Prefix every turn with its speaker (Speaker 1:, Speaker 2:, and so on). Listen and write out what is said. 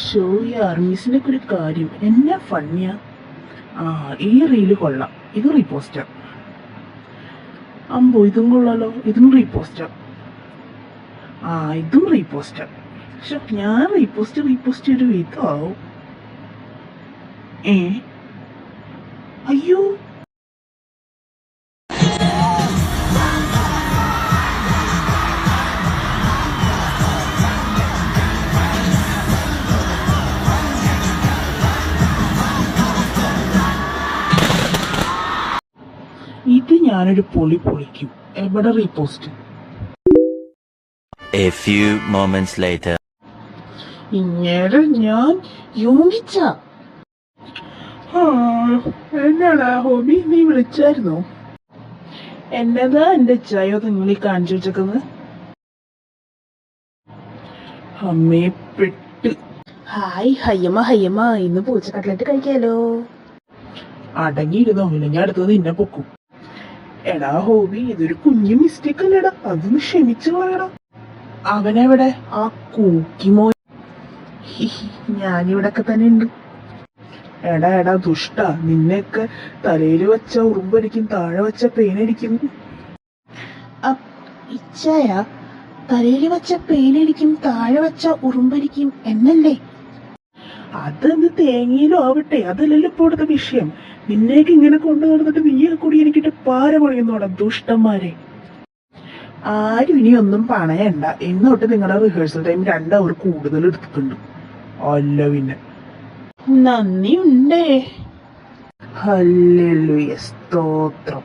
Speaker 1: Show ഈ ആർമീസിനൊക്കെ ഒരു കാര്യം എന്നാ ഫണ്ണിയാ. ഈ റീല് കൊള്ളാം, ഇത് റീപോസ്റ്റർ. അമ്പോ ഇതും കൊള്ളാലോ, ഇതും റീപോസ്റ്റർ. ഇതും റീപോസ്റ്റർ. പക്ഷെ ഞാൻ റീപോസ്റ്റ് ഒരു വിധമാവും. അയ്യോ, ഇത് ഞാനൊരു പൊളിക്കും. എവിടെ repost?
Speaker 2: A few moments later.
Speaker 1: ഇങ്ങനെ ഞാൻ യോജിച്ച. എന്നാടാ ഹോബി, നീ വിളിച്ചായിരുന്നോ? എന്നതാ എന്റെ ചായോ നിങ്ങളീ കാണിച്ചു വെച്ചേക്കുന്നത്? അമ്മേ പെട്ട്. ഹായ് ഹയ്യമ്മ, ഇന്ന് പൂച്ച കട്ട്ലറ്റ് കഴിക്കാലോ. അടങ്ങിയിരുന്നോ, ഇല്ലെങ്കിൽ അടുത്തത് നിന്നെ പൊക്കും. എടാ ഹോബി, ഇതൊരു കുഞ്ഞു മിസ്റ്റേക്ക് അല്ലേടാ, അതൊന്ന് ക്ഷമിച്ചു കളയടാ. അവനെവിടെ? ആ കൂക്കിമോ. ഞാനിവിടൊക്കെ തന്നെ ഉണ്ട്. എടാ ദുഷ്ട, നിന്നെയൊക്കെ തലയിൽ വെച്ച ഉറുമ്പടിക്കും, താഴെ വെച്ച പേനടിക്കും. ഇച്ചായ, തലയിൽ വെച്ച പേനടിക്കും, താഴെ വെച്ച ഉറുമ്പടിക്കും എന്നല്ലേ? അതെന്ത് തേങ്ങയിലും ആവട്ടെ, അതല്ലല്ലോ ഇപ്പൊ ഇവിടുത്തെ വിഷയം. നിന്നേക്ക് ഇങ്ങനെ കൊണ്ടു നടന്നിട്ട് നീയെ കൂടി എനിക്കിട്ട് പാര പണിയുന്നോടാ ദുഷ്ടന്മാരെ. ആരും ഇനി ഒന്നും പണയണ്ട. ഇന്നോട്ട് നിങ്ങളുടെ റിഹേഴ്സൽ ടൈം 2 അവർ കൂടുതൽ എടുത്തിട്ടുണ്ട്. അല്ല പിന്നെ നന്ദിയുണ്ടേ. ഹല്ലേലൂയ, സ്തോത്രം.